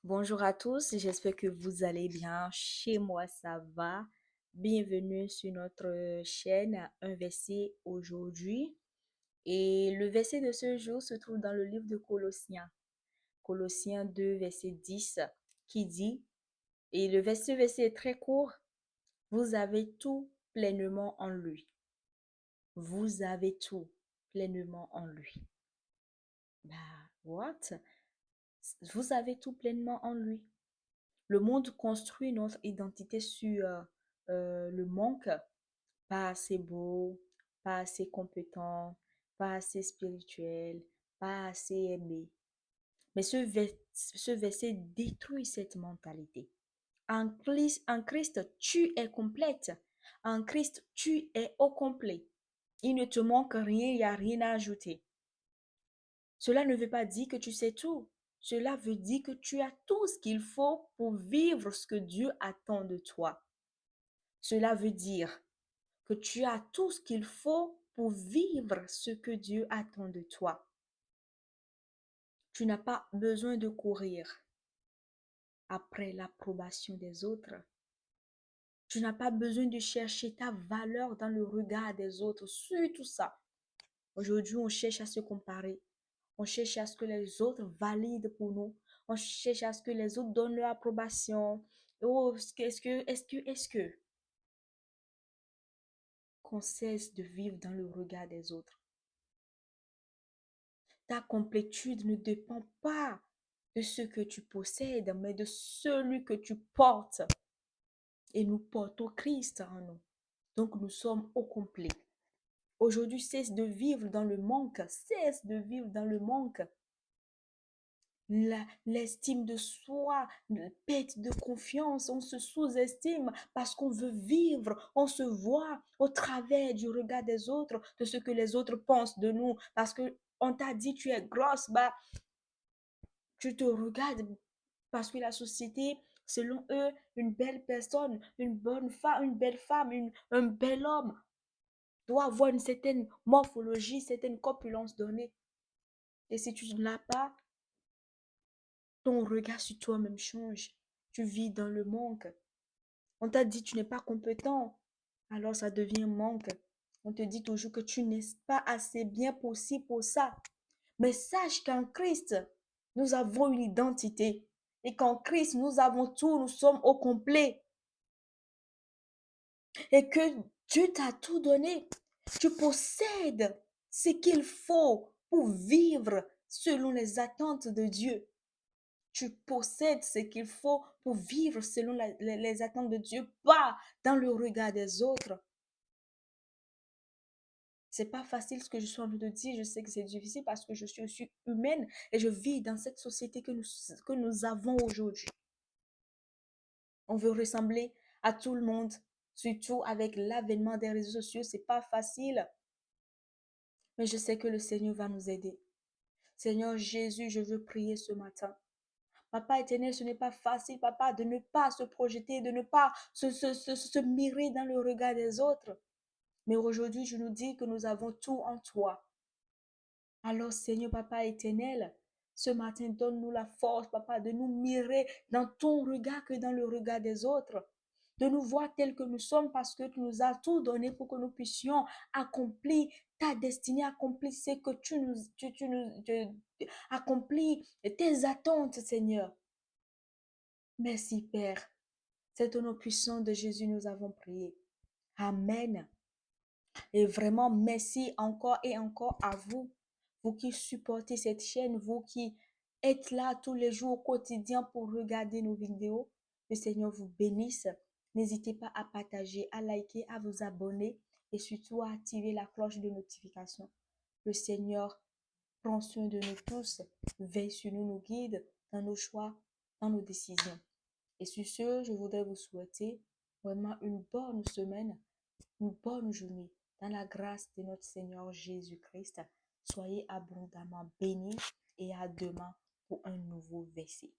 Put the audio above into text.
Bonjour à tous, j'espère que vous allez bien. Chez moi, ça va. Bienvenue sur notre chaîne Un verset aujourd'hui. Et le verset de ce jour se trouve dans le livre de Colossiens. Colossiens 2, verset 10, qui dit, et ce verset est très court, vous avez tout pleinement en lui. Vous avez tout pleinement en lui. Bah, what? Vous avez tout pleinement en lui. Le monde construit notre identité sur le manque, pas assez beau, pas assez compétent, pas assez spirituel, pas assez aimé. Mais ce verset détruit cette mentalité. En Christ, tu es complète. En Christ, tu es au complet. Il ne te manque rien, il n'y a rien à ajouter. Cela ne veut pas dire que tu sais tout. Cela veut dire que tu as tout ce qu'il faut pour vivre ce que Dieu attend de toi. Cela veut dire que tu as tout ce qu'il faut pour vivre ce que Dieu attend de toi. Tu n'as pas besoin de courir après l'approbation des autres. Tu n'as pas besoin de chercher ta valeur dans le regard des autres. Surtout ça. Aujourd'hui, on cherche à se comparer. On cherche à ce que les autres valident pour nous. On cherche à ce que les autres donnent leur approbation. Oh, est-ce que, qu'on cesse de vivre dans le regard des autres. Ta complétude ne dépend pas de ce que tu possèdes, mais de celui que tu portes. Et nous portons Christ en nous. Donc nous sommes au complet. Aujourd'hui, cesse de vivre dans le manque. Cesse de vivre dans le manque. L'estime de soi, la perte de confiance, on se sous-estime parce qu'on veut vivre, on se voit au travers du regard des autres, de ce que les autres pensent de nous, parce que on t'a dit tu es grosse, bah tu te regardes parce que la société, selon eux, une belle personne, une bonne femme, une belle femme, un bel homme doit avoir une certaine morphologie, certaine corpulence donnée. Et si tu ne l'as pas, ton regard sur toi-même change. Tu vis dans le manque. On t'a dit tu n'es pas compétent. Alors ça devient manque. On te dit toujours que tu n'es pas assez bien pour ci, pour ça. Mais sache qu'en Christ, nous avons une identité. Et qu'en Christ, nous avons tout, nous sommes au complet. Et que Dieu t'a tout donné. Tu possèdes ce qu'il faut pour vivre selon les attentes de Dieu. Tu possèdes ce qu'il faut pour vivre selon les attentes de Dieu, pas dans le regard des autres. C'est pas facile ce que je suis en train de dire. Je sais que c'est difficile parce que je suis aussi humaine et je vis dans cette société que nous avons aujourd'hui. On veut ressembler à tout le monde, surtout avec l'avènement des réseaux sociaux. C'est pas facile, mais je sais que le Seigneur va nous aider. Seigneur Jésus, je veux prier ce matin. Papa éternel, ce n'est pas facile, papa, de ne pas se projeter, de ne pas se mirer dans le regard des autres. Mais aujourd'hui, je nous dis que nous avons tout en toi. Alors, Seigneur, papa éternel, ce matin, donne-nous la force, papa, de nous mirer dans ton regard que dans le regard des autres. De nous voir tels que nous sommes parce que tu nous as tout donné pour que nous puissions accomplir ta destinée, accomplir ce que accomplir tes attentes, Seigneur. Merci, Père. C'est au nom puissant de Jésus nous avons prié. Amen. Et vraiment, merci encore et encore à vous, vous qui supportez cette chaîne, vous qui êtes là tous les jours au quotidien pour regarder nos vidéos. Le Seigneur vous bénisse. N'hésitez pas à partager, à liker, à vous abonner et surtout à activer la cloche de notification. Le Seigneur prend soin de nous tous, veille sur nous, nous guide dans nos choix, dans nos décisions. Et sur ce, je voudrais vous souhaiter vraiment une bonne semaine, une bonne journée. Dans la grâce de notre Seigneur Jésus-Christ, soyez abondamment bénis et à demain pour un nouveau verset.